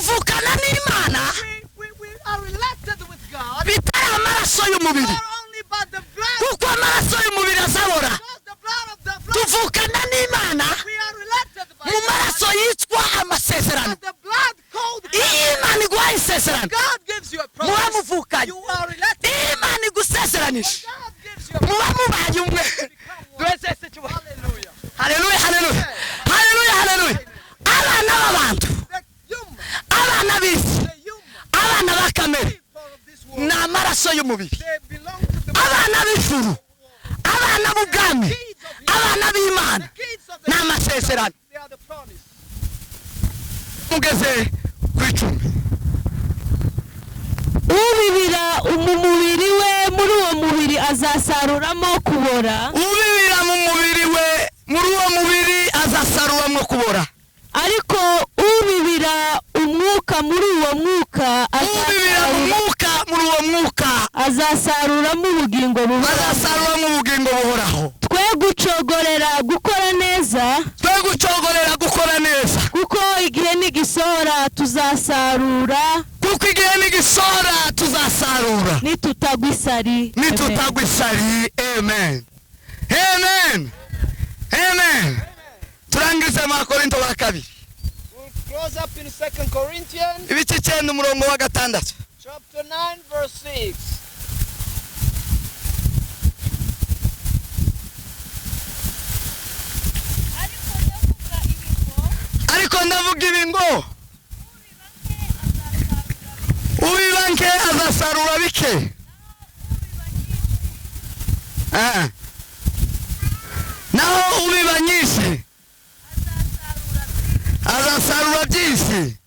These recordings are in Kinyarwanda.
tuvukana n'Imana we are elected with God. bitari amaraso y'umubiri Not only by the blood, kuko amaraso y'umubiri azabora because the blood of the blood. tuvukana n'Imana We are elected by mu God. maraso yitwa amasezerano But the blood called iyo Imana iguhaye isezerano God gives you a muba promise. muvukanye You are elected. iyo Imana igusezeranisha God gives you a muba mubaye umwe hallelujah. haleluya haleluya haleluya haleluya abana b'abantu The human, abana b'isi the human abana ba kamere people of this world, ni amaraso y'umubiri they belong to the abana b'ijuru abana b'ubwami kids of the abana b'Imana kids of ni the amasezerano they are the promise. mugeze ku icumi ubibira umubiri we muri uwo mubiri azasaruramo kubora ubibira mu mubiri we muri uwo mubiri azasaruramo kubora ariko ubibira umwuka muri uwo mwuka ubibira mu mwuka muri uwo mwuka azasaruramo ubugingo buhoraho azasaruramo ubugingo buhoraho twe gucogorera gukora neza twe gucogorera gukora neza kuko igihe nigisohora tuzasarura kuko igihe nigisora tuzasarura nitutagwa isari. nitutagwa isari. Amen amen amen. turangize mu Korinto wa kabiri We'll close up in 2 Corinthians ibice 9 umurongo wa 6. chapter 9 verse 6. ariko ndavuga ibi ngo ubiba nke azasarura bike naho ubiba nyinshi azasarura byinshi.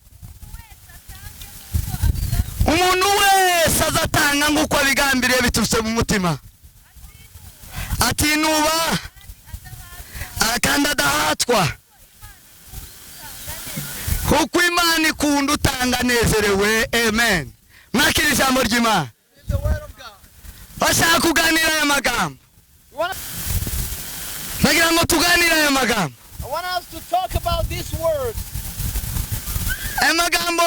umuntu wese azatanga nk'uko abigambiriye biturutse mu mutima atinuba kandi adahatwa kuko Imana ikunda utanga nezerewe. Amen. mwakira ijambo ry'Imana. The word of God. bashaka kuganira aya magambo nagira ngo tuganire aya magambo. I want us to talk about these words. aya magambo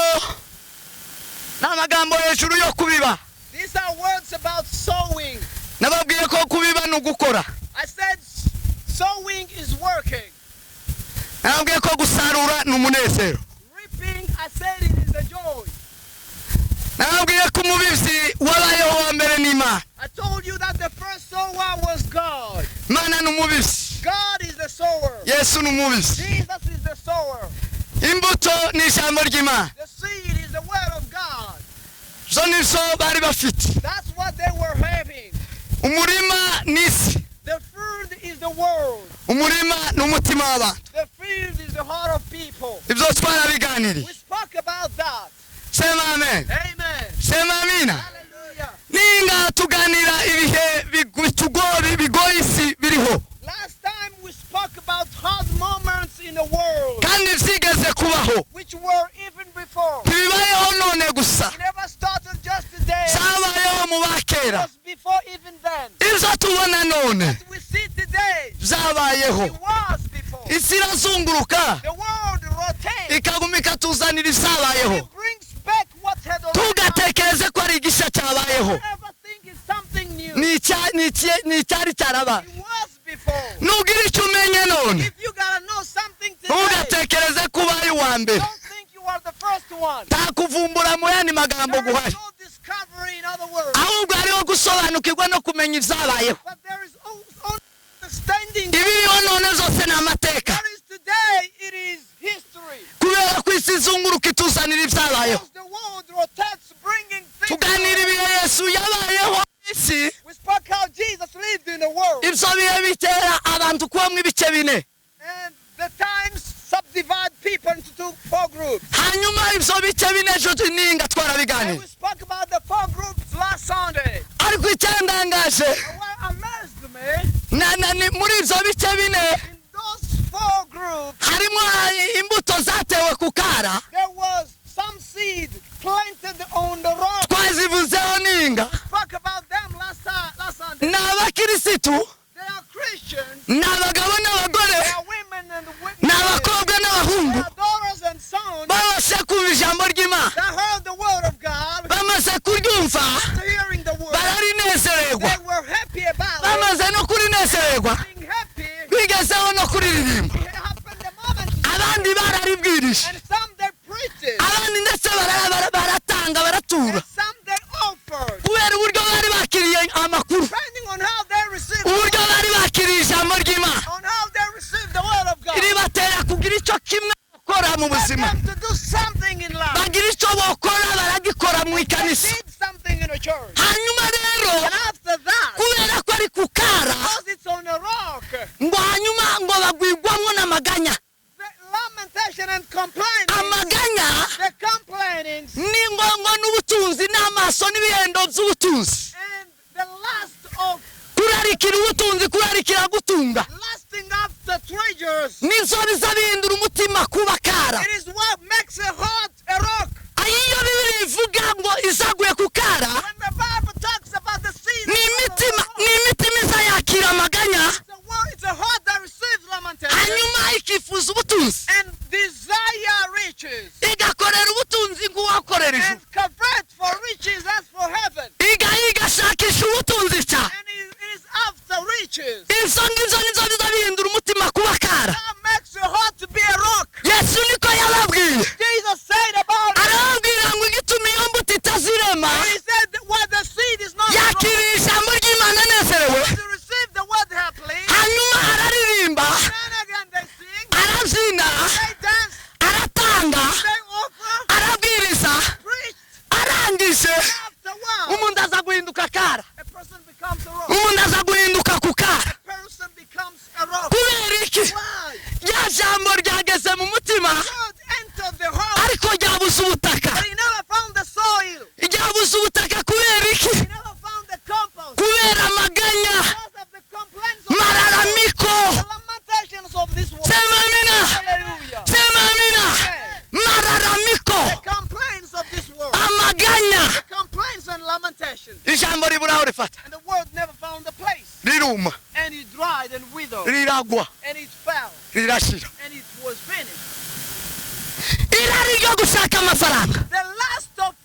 ni amagambo hejuru yo kubiba. These are words about sowing. nababwiye ko kubiba ni ugukora. I said sowing is working. nababwiye ko gusarura ni umunezero. Reaping, I said it is a joy. nababwiye ko umubibyi wabayeho wa mbere ni Imana. I told you that the first sower was God. Imana ni umubibyi. God is the sower. Yesu ni umubibyi. Jesus is the sower. imbuto ni ijambo ry'Imana. The seed is the word of God. zo nizo bari bafite. That's what they were having. umurima ni isi. The field is the world. umurima ni umutima w'abantu. The field is the heart of people. ibyo twarabiganiriye. We spoke about that. sema amen. Amen. sema amina. Hallelujah. ninga tuganira ibihe bigoye isi biriho Last time we spoke about hard moments in the world, kandi byigeze kubaho which were even before. ntibibayeho none gusa It never started just today. zabayeho mu It bakera. was before even then. ibyo tubona none We see today. byabayeho. It was before. isi irazunguruka The world rotates. ikaguma ikatuzanira ibyabayeho. It brings back what had already happened. tugatekereze ko ari igishya cyabayeho. Never think it's something new. ni icyari cyarabaye. It was before. nugira icyo umenye none If you gotta know something today, ntugatekereze ko ubaye uwa mbere. don't think you are the first one. nta kuvumbura mu yandi magambo There is guhari, no discovery, in other words, ahubwo hariho gusobanukirwa no kumenya ibyabayeho. but there is only understanding. ibiriho none zose ni amateka, What is today, it is history. kubera ko isi izunguruka ituzanira ibyabayeho. Because the world rotates, bringing things. tuganira ibihe Yesu yabayeho isi. We spoke how Jesus lived in the world. ibyo bihe bitera abantu kubamo ibice bine, And the times subdivide people into 4 groups. hanyuma ibyo bice bine ejo ninga And twarabiganira. we spoke about the 4 groups last Sunday. ariko icyandangaje And what amazed me, muri ibyo bice bine in those 4 groups, harimo imbuto zatewe ku kara, there was some seed planted on the rock. twazivuzeho ninga. Spoke about them last Sunday. ni abakirisitu, They are Christians. ni abagabo n'abagore, They are women and ni women. abakobwa n'abahungu They are daughters and sons. babasha kumva ijambo ry'Imana kuryumva after hearing the word, bararinezererwa they were happy about it. bamaze no kurinezererwa Being happy, bigezeho no kuririmba it happened the moment. abandi bararibwirije And some they preached it, abandi ndetse baratanga baratura and some they offered. kubera uburyo bari bakiriye amakuru Depending on how they received uburyo bari bakiriye ijambo ry'Imana on how they received the word of God. ribatera kugira icyo kimwe bakora mu Led buzima them to do something in life. bagira icyo bakora baragikora mu They ikanisa did something in a church. hanyuma rero And after that, kubera ko ari ku kara because it's on a rock, ngo hanyuma ngo bagwigwamo n'amaganya the lamentation and complaining, amaganya the complaining, ni ngo n'ubutunzi n'amaso n'ibihendo by'ubutunzi and the lust of kurarikira ubutunzi kurarikira gutunga lusting after treasures. nizo biza bihindura umutima kuba kara It is what makes a heart a rock. iyo bibiri ivuga ngo izaguye ku kara When the Bible talks about the seed, ni imitima iza yakira amaganya it's a heart that receives lamentation hanyuma ikifuza ubutunzi and desire riches igakorera ubutunzi nk'uwakorera ijuru and covet for riches as for heaven. igashakisha ubutunzi cyane And it is after riches. izo ngizo nizo biza bihindura umutima kuba kara That makes your heart to be a rock. yesu niko yababwiye Jesus said about it. arababwira ngo igituma iyo mbuto itazirema He said that where the seed is not yakiriye ijambo ry'Imana anezerewe to receive the word happily. hanyuma araririmba Then again they sing, arabyina they dance, aratanga they offer, arabwiriza preach. arangije After a while, umuntu aza guhinduka kara a person becomes a rock. umuntu aza guhinduka ku kara A person becomes a rock. kubera iki Why? rya jambo ryageze mu mutima God entered the heart, ariko ryabuze ubutaka but he never found the soil. ryabuze ubutaka kubera iki He never found the compost. kubera amaganya Because of the complaints of mararamiko the lamentations of this world. sema amina Hallelujah. sema amina mararamiko The complaints of this world. amaganya The complaints and lamentations. ijambo riburaho rifata And the word never found the place. riruma And it dried and withered. riragwa And it fell. rirashira And it was finished. irari ryo gushaka amafaranga The last of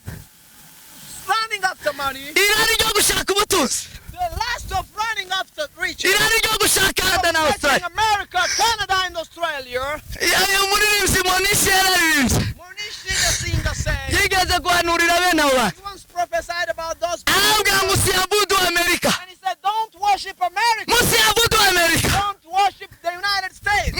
running after money. irari ryo gushaka ubutunzi The last of running after riches. irari ryo gushaka Canada na Of Australia America, Canada, and Australia. umuririmbyi Monishi yararirimbye Monishi, the singer, said, yigeze guhanurira bene abo bantu he once prophesied about those people. arabwira ngo usiabudu Amerika And he said, don't worship America. musiabudu Amerika Don't worship the United States.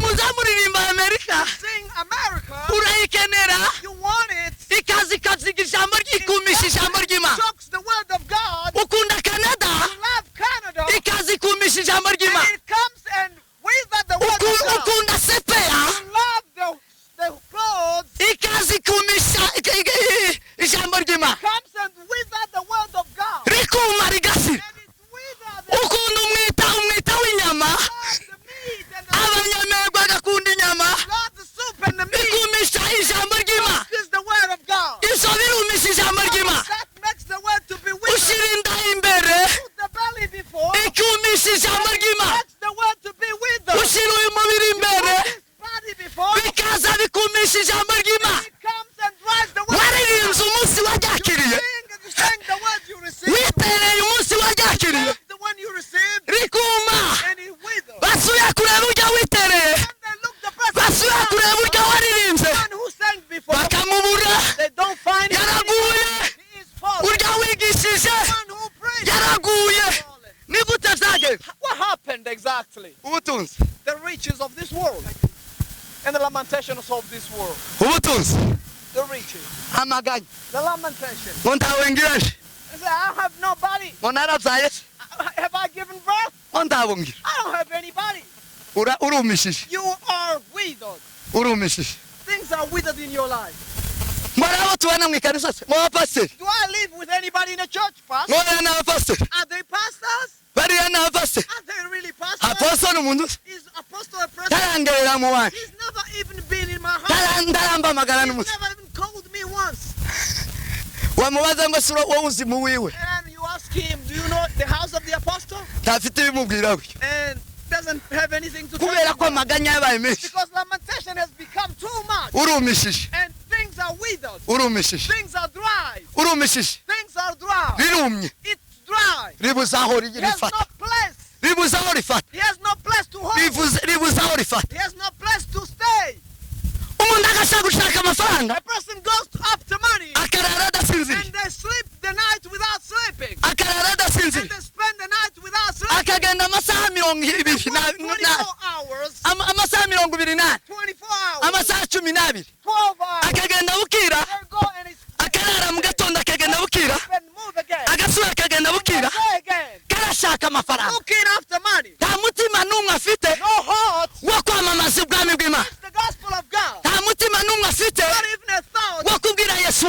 muza muririmba Amerika Sing America. urayikenera You want it. ikaziga ijambo ryikumisha ijambo ry'Imana Talks the word of God. ukunda Canada You love Canada. ikazikumisha ijambo And ry'Imana it comes and wither the word of God. ukunda sepeya You love the clothes. ikazikumisha ijambo ry'Imana Comes and wither the word of God. rikuma rigashira And it wither the ukunda umwita w'inyama love the meat and the abanyamerwa agakunda inyama love the soup and the meat. bikumisha ijambo ry'Imana Is the word of God. izo birumisha ijambo ry'Imana That makes the word to be withered. ushyira inda imbere Put the belly before. ikumisha ijambo ry'Imana Makes the word to be withered. ushyira uyu mubiri imbere Put this body before. bikaza bikumisha ijambo ry'Imana It comes and drives the word. waririmbye umunsi waryakiriye You sang the word you received. witereye umunsi waryakiriye The one you received. rikuma And it withered. basuye kureba ujya witereye And they look the person basuye kureba ujya waririmbye one who sang before. bakamubura They don't find him. yaraguye He is fallen. urya wigishije One who prays. yaraguye Fallen. ni gute byagenze What happened exactly? ubutunzi The riches of this world and the lamentations of this world. ubutunzi The riches, amaganya the lamentation. ngo ntawengiraje I say, I have nobody. ngo narabyaye Have I given birth? ngo ndabungira I don't have anybody. urumishije You are withered. urumishije Things are withered in your life. muri abo tubona mu ikanisa se mu bapasiteri Do I live with anybody in the church, pastor? nk'oya ni abapasiteri Are they pastors? bariya ni abapasiteri Are they really pastors? aposo ni umuntu Is apostle a person? tarangerera mu bandi He's never even been in my house. ndarambamagara He's n'umuntu never even called me once. wamubaza ngo sura wowe uzi mu wiwe And you ask him, do you know the house of the apostle? ntafite ibimubwira gutyo And doesn't have anything to tell kubera you ko about. amaganya yabaye menshi Because lamentation has become too much. urumishije And things are withered. urumishije Things are dry. urumishije found. rirumye It's dry. ribuze aho He has rifata no place. ribuze aho rifata He has no place to hold. ribuze aho rifata He has no place to stay. umuntu agashaka gushaka amafaranga A person goes after money akarara adasinziriye and they sleep the night without sleeping. akarara And adasinziriye they spend the night without sleeping. akagenda amasaha 20 24 hours. amasaha 28 24 hours. amasaha 12 12 hours. akagenda bukira They go and it's akarara mu gatondo akagenda bukira and move again. agasubira akagenda bukira Go again. karashaka amafaranga Looking after money. nta mutima n'umwe afite No heart. wo kwamamaza ubwami bw'Imana It's the gospel of God. nta mutima n'umwe afite Not even a thought wo kubwira Yesu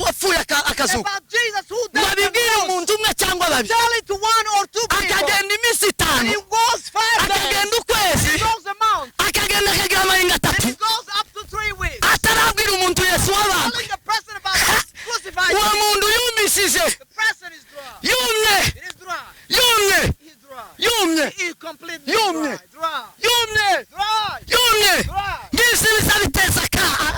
wapfuye akazuka about Jesus who ngo died on the abibwire cross. umuntu umwe cyangwa babiri Tell it to one or two people. akagenda iminsi And itanu he goes 5 days. akagenda ukwezi He goes a month. akagenda akagira amahinga And he atatu goes up to 3 weeks. atarabwira umuntu Yesu wabambwe Telling the person about this crucified. uwo muntu yumishije The person is dry. yumye It is dry. yumye He's dry. yumye He is completely Yumye. dry. Dry. yumye Dry. yumye Dry. ngisi bisa biteza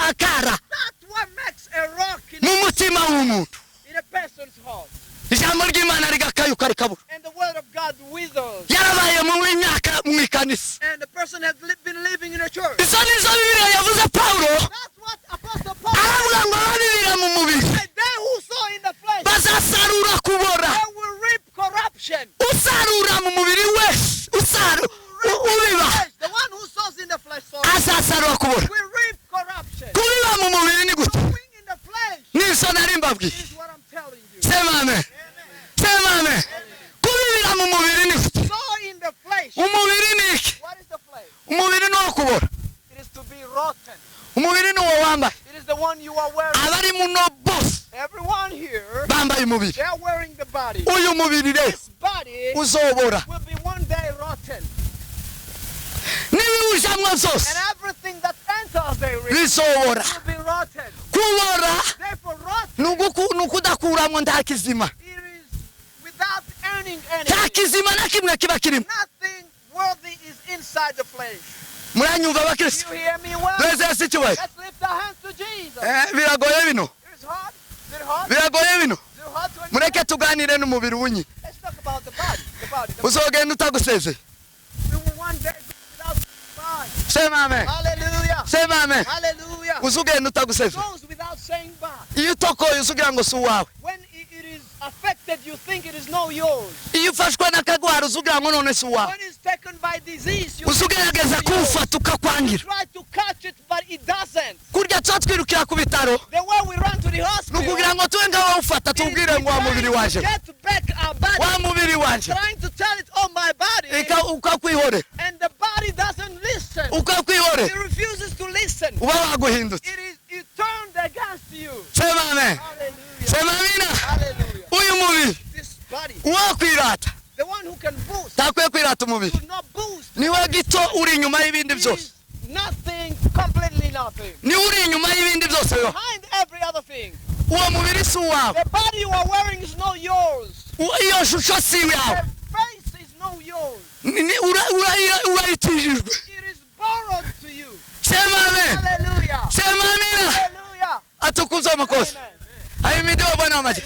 akara That's what makes a rock mu mutima w'umuntu in a person's heart. ijambo ry'Imana rigakayuka rikabura And the word of God withers. yarabaye mu myaka mu ikanisa And the person has been living in a church. izo nizo Bibiliya yavuze Pawulo That's what Apostle Paul aravuga ngo ababibira mu mubiri said. They who sow in the flesh, bazasarura kubora they will reap corruption. usarura mu mubiri wese ubiba The one who sows in the flesh azasarura kubora will reap corruption. kubiba mu mubiri ni gute Sowing in the flesh nizo nari mbabwiye is what I'm telling you. sema amen sema amen kubibira mu mubiri ni gute Sow in the flesh. umubiri ni iki What is the flesh? umubiri ni uwo kubora It is to be rotten. umubiri ni uwo wambaye It is the one you are wearing. abari muno bose Everyone here, bambaye umubiri they are wearing the body. uyu mubiri rero This body uzobora will be one day rotten. n'ibiwujamwo byose And everything that enters therein bizobora will be rotten. kubora Therefore, rotten, ni ukudakuramwo nta kizima it is without earning nta anything. kizima na kimwe kiba kirimo Nothing worthy is inside the flesh. muranyumva Do abakristo you hear me well? twese hasi icyubahiro Let's lift our hands to Jesus. biragoye bino It is hard. Is it hard? biragoye bino Is it hard to mureke understand? tuganire n'umubiri wunyi Let's talk about the body. The body. uzogenda utagusezeye We will one day go without bye. sema amen Hallelujah. sema amen Hallelujah. uzugenda utagusezeye Goes without saying bye. iyo utokoye uzugira ngo si uwawe When it is affected, you think it is not yours. iyo ufashwe n'akagwara uzugira ngo none si uwawe When it's taken by disease, you uzugerageza think it is yours. kuwufata ukakwangira Try to catch it, but it doesn't. kurya tuba twirukira ku bitaro The way we run to the ni hospital, ukugira ngo tube nk'abawufata is we tubwire ngo wa mubiri trying wanje to get back our body, wa mubiri wanje trying to tell it, oh, my body, ukakwihorera and the body doesn't listen. ukakwihorera It refuses to listen. uba waguhindutse It turned against you. sema amen Hallelujah. sema amina Hallelujah. uyu mubiri This body, uwakwirata the one who can boost, ntakwiye kwirata umubiri should not boost. niwe gito uri inyuma y'ibindi It byose is nothing, completely nothing. niwe uri inyuma y'ibindi byose biba Behind every other thing, uwo mubiri si uwawe the body you are wearing is not yours. iyo shusho si iyawe The face is not yours. urayitijijwe It is borrowed to you. sema amen Hallelujah. sema amina Hallelujah. atukuzwe amakosa Amen. ahimidiwe bwana w'amajye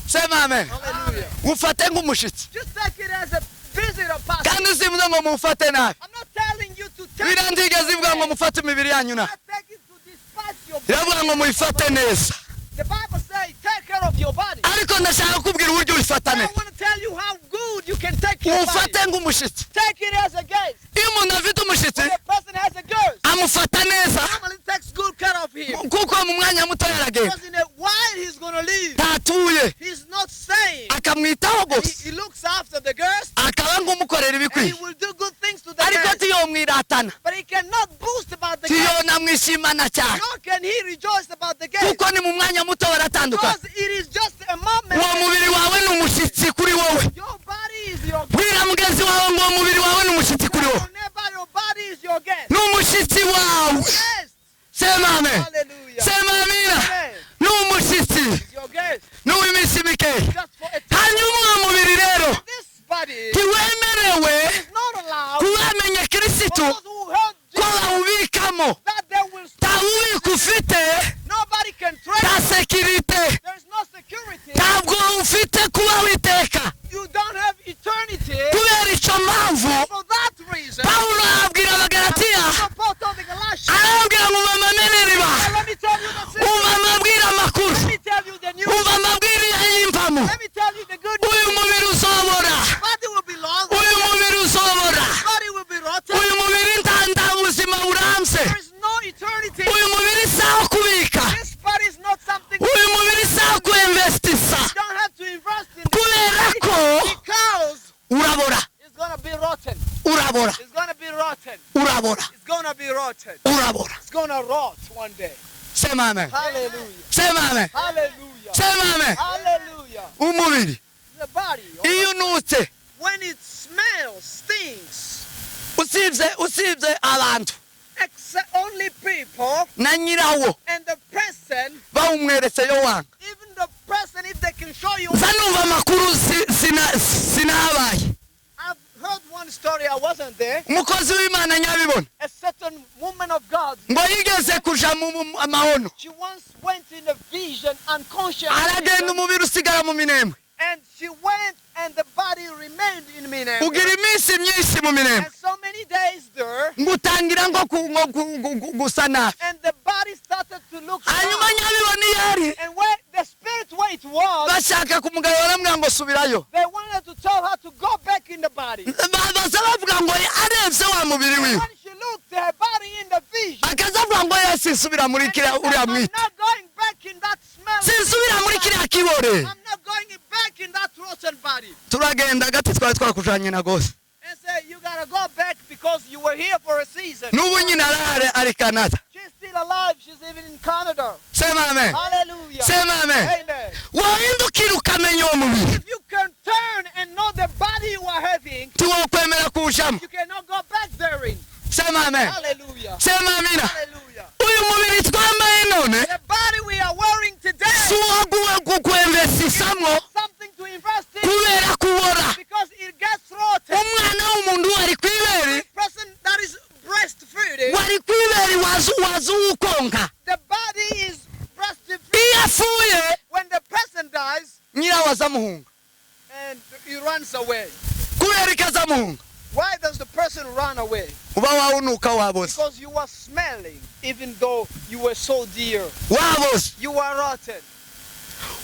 sema amen Hallelujah. ufate nk'umushitsi Just take it as a visitor pastor. kandi sivuze ngo mufate nabi I'm not telling you to take biriya ntigeze ivuga ngo mufate imibiri yanyu nabi I'm not taking to despise your iravuga ngo muyifate neza The Bible says take care of your body. ariko ndashaka kubwira uburyo uyifata I neza want to tell you how good you can take your body. ufate nk'umushitsi Take it as a guest. iyo umuntu afite umushitsi When a person has a guest, amufata neza normally takes good care of him. kuko mu mwanya muto yaragenda Because in a while he's going to leave. ntatuye He's not staying. akamwitaho gusa He looks after the guest akaba nk'umukorera and he ibikwiye will do good things to the ariko guest. tiyomwiratana But he cannot boast about the guest. tiyonamwishimana cyane Nor can he rejoice about the guest. kuko ni mu mwanya muto baratandukana Because it is just a moment. uwo mubiri wawe ni umushyitsi kuri wowe Your body is your bwira mugenzi wawe ngo uwo mubiri wawe ni umushyitsi kuri wowe Whenever your body is your guest. ni umushyitsi wawe Guest. sema amen Hallelujah. sema amina Amen. ni umushyitsi It's your guest. ni uw'iminsi mikeya Just for a time. hanyuma uwo mubiri rero This body is ntiwemerewe not allowed kubamenye for kirisitu those who heard ko Jesus bawubikamo that they will nta bubiko ufite nobody can nta trace. sekirite There is no security. ufite kuba witeka You don't have eternity. kubera icyo mpamvu For that reason, Pawulo abwira abagalatiya Paul told the Galatians, arababwira ngo umva amenereba let me tell you the secret. umva amabwira amakuru Let me tell you the news. umva amabwira y'imvamo Let me tell you the good uyu news. mubiri uzobora Body will be long. uyu mubiri uzobora Body will be rotten. uyu mubiri nta buzima burambye There is no eternity. uyu mubiri sawa kubika This body is not something uyu mubiri sawa kuinvestisa you don't have to invest in. kubera ko Because urabora it's gonna be rotten. urabora It's gonna be rotten. urabora It's gonna be rotten. urabora It's gonna rot one day. sema amen Hallelujah. sema amen Hallelujah. sema amen Hallelujah. umubiri The body, iyo unutse when it smells, stinks. usibye abantu Except only people na nyirawo and the person, bawumweretse yo wanga even the person, if they can show you. nza numva amakuru sinahabaye I've heard one story, I wasn't there. umukozi w'imana nyabibona A certain woman of God, ngo yigeze kuja mu mahono she once went in a vision, unconscious aragenda vision, umubiri usigara mu minembwe and she went and the body remained in Minnesota. ugira iminsi myinshi mu minembwe And so many days there, ngo utangira ngo gusa nabi and the body started to look hanyuma bad. nyabibona iyo ari And where the spirit where it was, bashaka kumugabo baramubwira ngo subirayo they wanted to tell her to go back in the body. baza bavuga ngo arebye wa mubiri wiwe When she looked at her body in the vision, akaza avuga ngo yesu isubira muri and she kiriya said, uriya I'm mwita not going back in that smell. sinsubira muri kiriya kibore I'm not going back in that rotten body. turagenda gati twari twakujanye na gose And say, you gotta go back because you were here for a season. n'ubu nyine arahari ari Canada She's still alive. She's even in Canada. sema amen Hallelujah. sema amen Amen. wahindukira ukamenya uwo mubiri If you can turn and know the body you are having, tiwokwemera kuwujamo you cannot go back therein. sema amen Hallelujah. sema amina Hallelujah. uyu mubiri twambaye none The body we are wearing today si uwo kukwemvesisamo something to invest in kubera kubora because it gets rotten. umwana w'umuntu wari kwiberi Person that is breastfeeding, wari kwiberi waza uwukonka the body is breastfeeding. iyo apfuye When the person dies nyirawo azamuhunga and he runs away. kubera ikazamuhunga Why does the person run away? uba wawunuka waboze Because you were smelling, even though you were so dear. waboze You were rotten.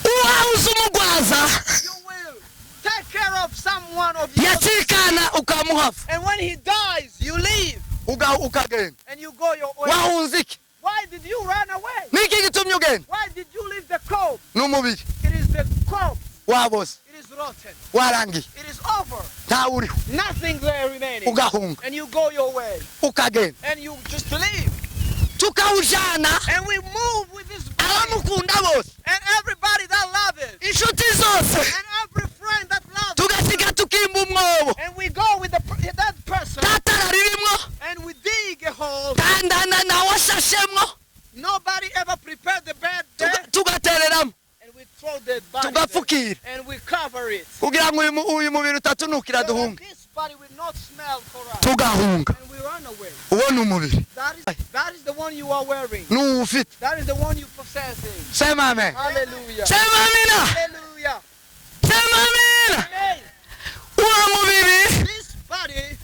uwabuze umugwaza You will take care of someone of yours. yakikana ukamuhava And when he dies, you leave ukagenda and you go your way. wahunze iki Why did you run away? niki gitumye ugenda Why did you leave the corpse? n'umubiri It is the corpse. waboze It is rotten. warangiye It is over. ntawe uriho Nothing there remaining. ugahunga And you go your way. ukagenda And you just leave. tukawujana And we move with this body. abamukunda bose And everybody that loves it. inshuti zose And every friend that loves it. tugasiga tukimba umwobo And we go with that person. tatara ririmo And we dig a hole. kandana nawe ashashemwo Nobody ever prepared the bed there. tugatereramo And we throw the body there. tugapfukira And we cover it. kugira ngo uyu mubiri utatunukira So that duhunga this body will not smell for us. tugahunga And we run away. uwo ni umubiri That is the one you are wearing. n'uwo ufite That is the one you possessing. sema amen Hallelujah. sema amina Hallelujah. sema amina Amen. uwo mubiri This body,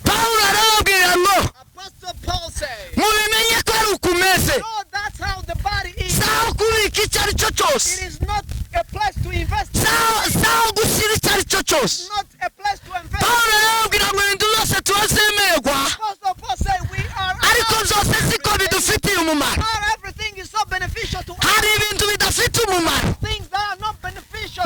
pawulo arababwira ngo Apostle Paul said, mubimenye ko ari ukumeze no, that's how the body is. sawa kubika icyo ari cyo It cyose is not a place to invest. sawa gushyira icyo ari cyo cyose It's not a place to invest. pawulo arababwira ngo ibintu byose tuba zemerwa Apostle Paul said, we are ariko byose siko bidufitiye umumaro not everything is so beneficial to us. hari ibintu bidafite umumaro Things that are not beneficial.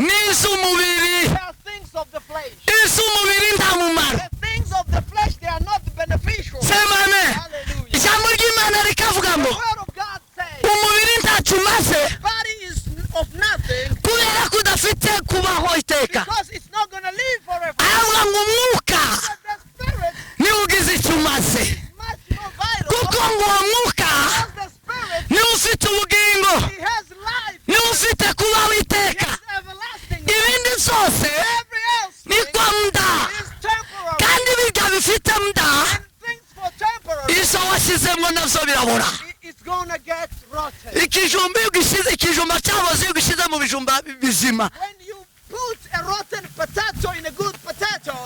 n'iz'umubiri They are things of the flesh. iz'umubiri nta mumaro The things of the flesh, they are not beneficial. sema amen Hallelujah. ijambo ry'imana rikavuga The ngo word of God says, umubiri ntacyo umaze body is of nothing kubera ko udafite kubaho iteka because it's not going to live forever. aravuga ngo umwuka But the spirit niwe ugize icyo umaze is much more vital. kuko ngo uwo mwuka Because the spirit, niwe ufite ubugingo he has life. niwe ufite kubaho He iteka has everlasting. ibindi byose Every else ni kwa muda is temporary. kandi birya bifite muda And things for temporary, izo washyizemo nabyo birabora it's going to get rotten. ikijumba iyo ugishyize ikijumba cyaboze iyo ugishyize mu bijumba bizima When you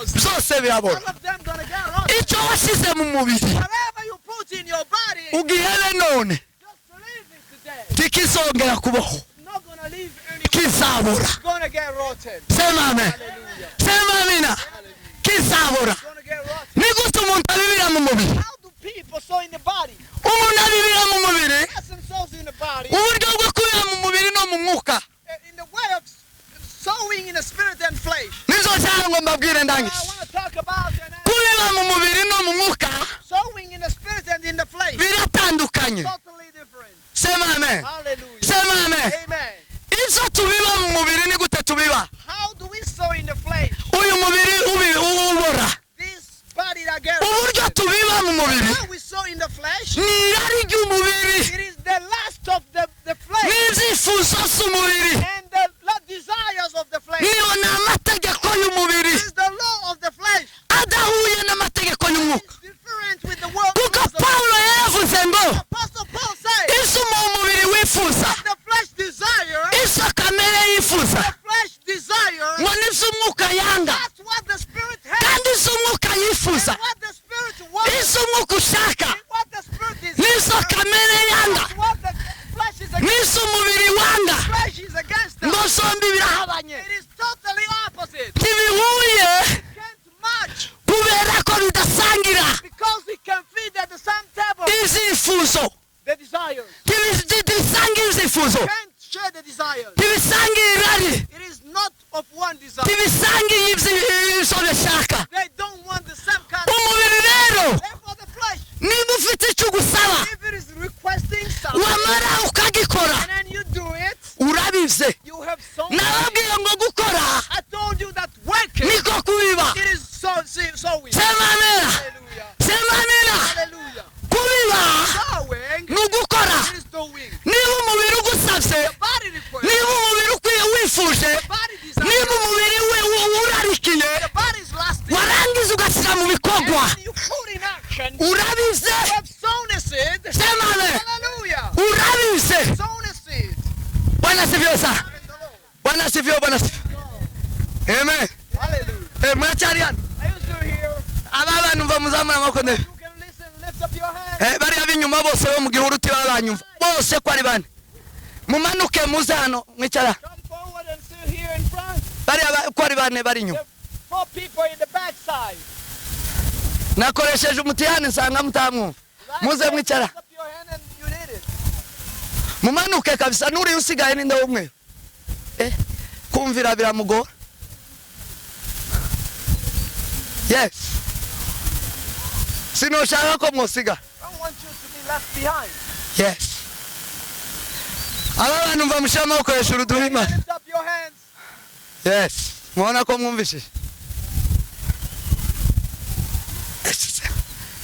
vegetables, byose birabora all of them gonna get rotten. icyo washyize mu mubiri Whatever you put in your body, ugihebe none just believe it today. ntikizongera kubaho It's not gonna live anymore. kizabora It's gonna get rotten. sema amen Hallelujah. sema amina kizabora It's gonna get rotten. ni gute umuntu abibira mu mubiri How do people sow in the body? umuntu abibira mu mubiri Person sows in the body uburyo bwo kubira mu mubiri no mu mwuka in the way of sowing in the spirit and flesh. nizo cyangwa mbabwire I ndangiza want to talk about kubiba mu mubiri no mu mwuka sowing in the spirit and in the flesh. biratandukanye Totally different. sema amen Hallelujah. sema amen Amen. izo tubiba mu mubiri ni gute tubiba How do we sow in the flesh? uyu mubiri ubora This body that gets uburyo tubiba mu mubiri how we sow in the flesh, ni irari ry'umubiri it is the lust of the flesh n'ibyifuzo by'umubiri and the desires of the flesh. niyo ni amategeko y'umubiri It is the law of the flesh. adahuye n'amategeko y'umwuka It's different with the world. kuko pawulo yaravuze ngo Apostle Paul said, izo mu mubiri wifuza the flesh desire, izo kamere yifuza the flesh desire, ngo n'izo umwuka yanga that's what the spirit has. kandi izo umwuka yifuza And what the spirit wants, izo umwuka ushaka and what the spirit n'izo desires, kamere yanga that's what the flesh is against. n'izo umubiri wanga The flesh is against them. ngo zombi birahabanye It is totally opposite. ntibihuye Can't match kubera ko bidasangira because we can feed at the same table izifuzo the desires. ntibisangira izifuzo Can't share the desires. ntibisangira irari It is not of one desire. ntibisangira ibyo bishaka They don't want the same kind of umubiri rero therefore the flesh. niba ufite icyo ugusaba If it is requesting something wamara ukagikora and then you do it, urabize you have sown. nababwiye ngo gukora I told you that working niko kubiba it is sowing. sema amena Hallelujah. sema amena Hallelujah. kubiba Sowing ni ugukora it is doing. niba umubiri ugusabye The body request. niba umubiri ukwiye wifuje The body desire. niba umubiri urarikiye The body is lasting. warangiza ugashyira mu And bikorwa when you put in action, urabize you have sown a seed. sema amen Hallelujah. urabize Sown a seed. bwana sifiwe sana Praise the Lord. bwana sifiwe bwana sifiwe amen Hallelujah. muracyari hano I used to hear. aba bantu mva muzamura amaboko ndebe You can listen. Lift up your hand. bariya b'inyuma bose bo mu gihuru tiba banyumva bose ko ari bane mumanuke muze hano mwicara Come forward and sit here in front. bariya ko ari bane bari inyuma There are 4 people in the back side. nakoresheje umutihane nsanga mutamwumva muze mwicara Lift up your hand and you did it. mumanuke kabisa n'uriya usigaye ninde w'umweru kumvira biramugora yes sinoshaka ko mwosiga I don't want you to be left behind. yes aba bantu mva mushyira amaboko hejuru duhima Lift up your hands. yes mubona ko mwumvishije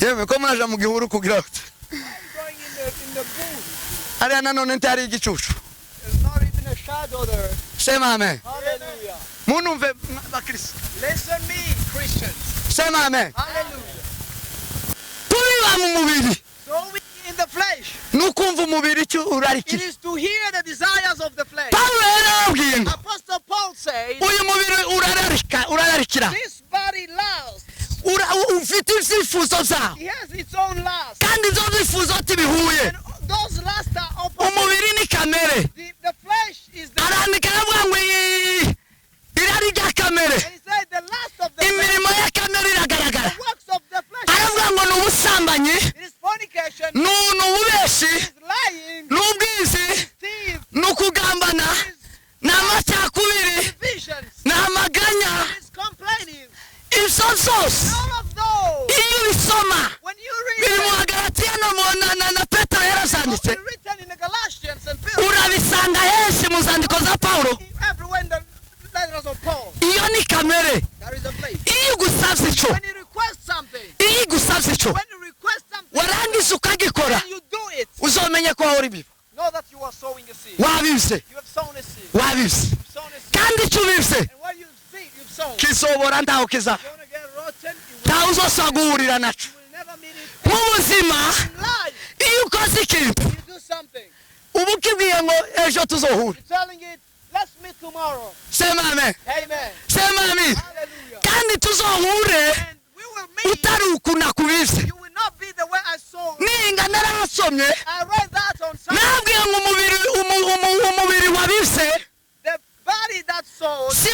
yewe ko mwaje mu gihuru kugira ngo I'm going in the booth. hariya nanone ntihari igicucu There's not even a shadow there. sema amen Hallelujah. munumve bakristo Listen me, Christians. sema amen Hallelujah. tubiba mu mubiri So we in the flesh. nukumva umubiri icyo It urarikiye is to hear the desires of the flesh. pawulo yarababwiye ngo Apostle Paul said, uyu mubiri urararikira this body lusts. ufite ibyifuzo byawo He has its own lust. kandi ibyo byifuzo ntibihuye And those lusts are opposite. umubiri ni kamere The flesh is the arandika aravuga ngo irari rya kamere and he said the lust of the flesh, imirimo ya kamere iragaragara the works of the flesh. aravuga ngo ni ubusambanyi It is fornication, ni ububeshi it is lying, ni ubwizi thief, ni ukugambana ni amacakubiri divisions, ni amaganya it is complaining. ibyo byose All of those, iyo ubisoma when you biri mu read hagaratiya na petero yarazanditse it, written in the Galatians and Pilgrims, urabisanga henshi mu zandiko za pawulo everywhere in the letters of Paul, iyo ni kamere there is a place. iyo igusabye icyo When you request something, iyo igusabye icyo when you request something, warangiza ukagikora and you do it, uzomenye ko wahora ibiba know that you are sowing a seed. wabibye You have sown a seed. wabibye You've sown a seed. kandi icyo ubibye And what you seed, you've sown. kisobora ntaho kizaba You're gonna get rotten. ntawe uzosaba guhurira nacyo You will never meet it mu buzima in life. iyo ukoze ikintu You do something. uba ukibwiye ngo ejo tuzohura You're telling it, let's meet tomorrow. sema amen Amen. sema amen Hallelujah. kandi tuzohure and we will meet. utari ukuna kubize You will not be the way I saw. ninga narasomye I read that on Sunday. nabwiye ngo umubiri wabize The body that sows, si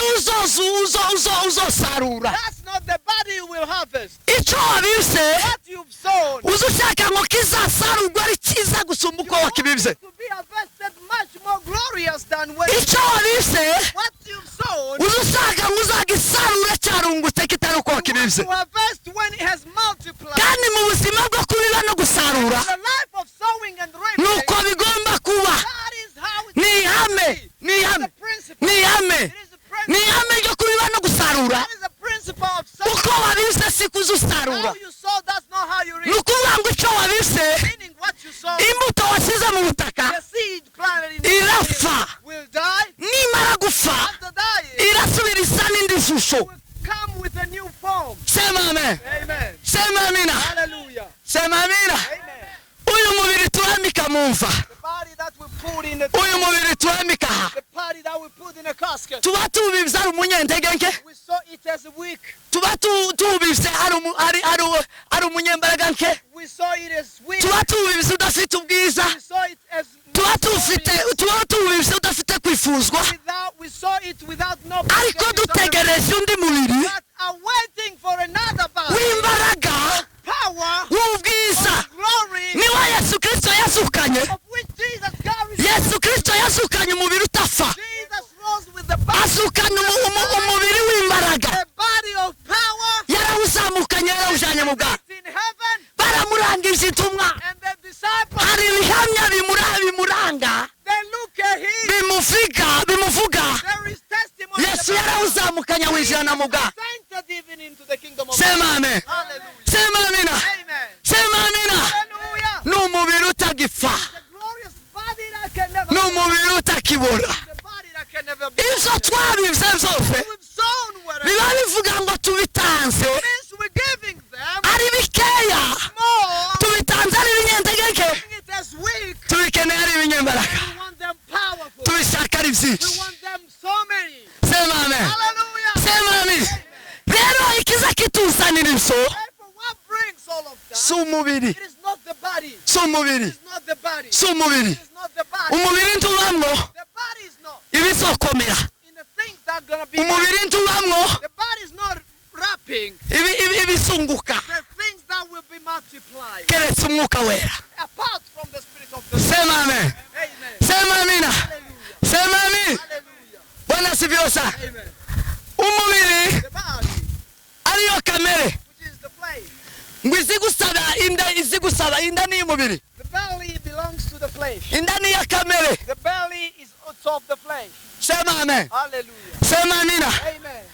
uzosarura that's not the body you will harvest. icyo wabize What you've sown, uzi ushaka ngo kizasarurwa ari cyiza gusumba uko you want wakibibye it to be harvested much more glorious than what icyo wabize what you've sown. uzi ushaka ngo uzagisarura cyarungutse kitari uko You want wakibibye to harvest when it has multiplied. kandi mu buzima bwo kubiba no gusarura The life of sowing and reaping, nuko bigomba kuba that is how it ni is. ihame ni It's ihame a principle. ni ihame It is a ni principle. ihame ryo kubiba no gusarura That is a principle of sowing. uko wabize si kuzusarura How you sow, that's not how you ni reap. ukuvuga ngo icyo wabize Meaning what you sow, imbuto washyize mu butaka the seed planted in the irapfa field will die. nimara gupfa After dying, irasubira isa n'indi shusho will come with a new form. sema amen Amen. sema amina Hallelujah. sema amina Amen. uyu mubiri turambika mu mva The body that we put in the uyu mubiri turambika aha the body that we put in a casket. tuba tubibye ari umunyentege nke We saw it as weak. tuba tubibye ari umunyembaraga nke We saw it as weak. tuba tubibye udafite ubwiza We saw it as tuba tubibye udafite kwifuzwa we saw it without no ariko dutegereje undi mubiri but are waiting for another body. w'imbaraga Power, w'ubwiza glory, niwe yesu kirisito yazukanye of which Jesus carries. yesu kirisito yazukanye umubiri utapfa Jesus rose with the body, azukanye umubiri w'imbaraga the body of power. yarawuzamukanye yarawujyanye mu bwato It's in heaven, baramurangije intumwa and the disciples, hari ibihamya bimuranga they look at him. bimuvuga There is testimony. yesu yarawuzamukanye awinjirana mu bwato Ascended even into the kingdom of sema God. amen Hallelujah. sema amina Amen. sema amina Hallelujah. ni umubiri utagipfa The glorious body that can never ni umubiri utakibora the body that can never be. ibyo twabibye byose We've sown whatever. biba bivuga ngo tubitanze Means we're giving them ari bikeya more, tubitanze ari ibinyentegeke making it as weak. tubikeneye ari ibinyembaraga We want them powerful. tubishaka ari We byinshi want them so many. sema amen Hallelujah. sema amen rero ikiza kituzanira ibyo Therefore, what brings all of that? si umubiri It is not the body. si umubiri It is not the body. si umubiri It is not the body. umubiri ntubamwo The body is not ibizokomera in the things that are gonna be. umubiri ntubamwo The body is not wrapping ibisunguka the things that will be multiplied keretse umwuka wera apart from the spirit of the sema amen Amen. sema amina Hallelujah. sema amen Hallelujah. bwana sivyosa Amen. umubiri The body, ariyo kamere which is the flesh. ngo izigusaba inda ni iy'umubiri The belly belongs to the flesh. inda ni iya kamere The belly is also of the flesh. sema amen Hallelujah. sema amina Amen.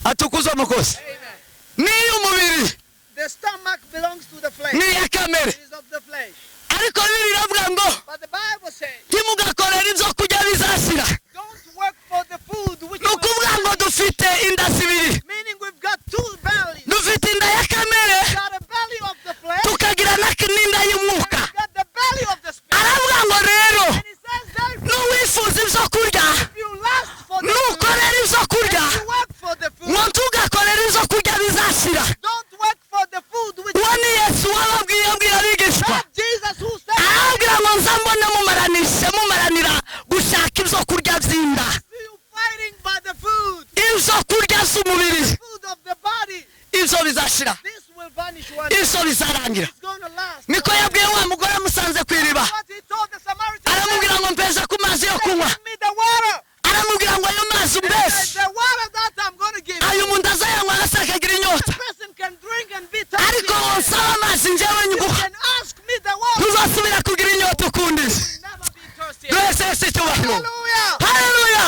atukuzwa mukozi Amen. ni iy'umubiri The stomach belongs to the flesh. ni iya kamere It is of the flesh. ariko bibiri iravuga ngo But the Bible says, ntimugakorere ibyo kurya bizashira don't work for the food which ni ukuvuga ngo dufite inda zibiri meaning we've got two bellies. dufite inda ya kamere We've got a belly of the flesh. tukagira n'inda y'umwuka We've got the belly of the spirit. aravuga ngo rero And he says that n'uwifuza ibyo kurya if you lust for the food, nukorera ibyo kurya you work for the food. ngo ntugakorere ibyo kurya bizashira Don't work for the food which uwo ni yesu wababwiye abwira abigishwa not Jesus who said, arababwira ngo nza mbona mumaranira gushaka ibyo kurya by'inda see you fighting by the food, ibyo kurya z'umubiri food of the body. ibyo bizashira This will vanish one day. ibyo bizarangira It's going to last. niko yabwiye wa mugore amusanze ku iriba What he told the Samaritan, aramubwira ngo mpeza ku mazi yo kunywa give me the water. aramubwira ngo ayo mazi And umbese the water that I'm going to give you, ayo umuntu azayanywa agasa akagira inyota the person can drink and be thirsty. ariko wonsaba amazi njyewe You nyuguha can ask me the water. ntuzasubira kugira inyota ukundi You'll never be thirsty. twese si icyubahiro Hallelujah. haleluya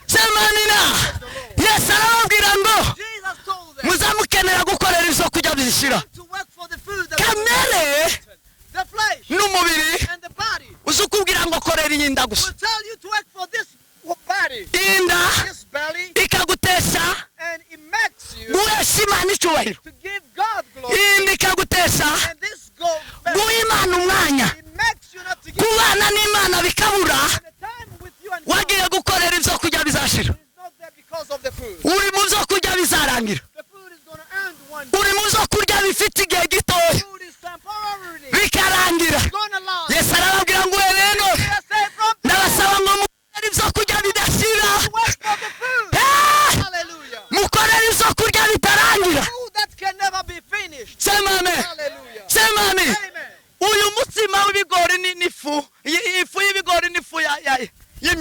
semanina yesu arababwira ngo Jesus told them muzamukenera gukorera ibyo kurya bizishira to work for the food that kamere the flesh n'umubiri and the body uzi ukubwira ngo korera iyi nda gusa will tell you to work for this body, iyi nda this belly, ikagutesha and it makes you guhesha imana icyubahiro to give God glory. iyi nda ikagutesha And this belly, guha imana umwanya it makes you not to give kubana n'imana bikabura God the time with you and God wagiye gukorera ibyo kurya bizashira is not there because of the food. uri mu byo kurya bizarangira The food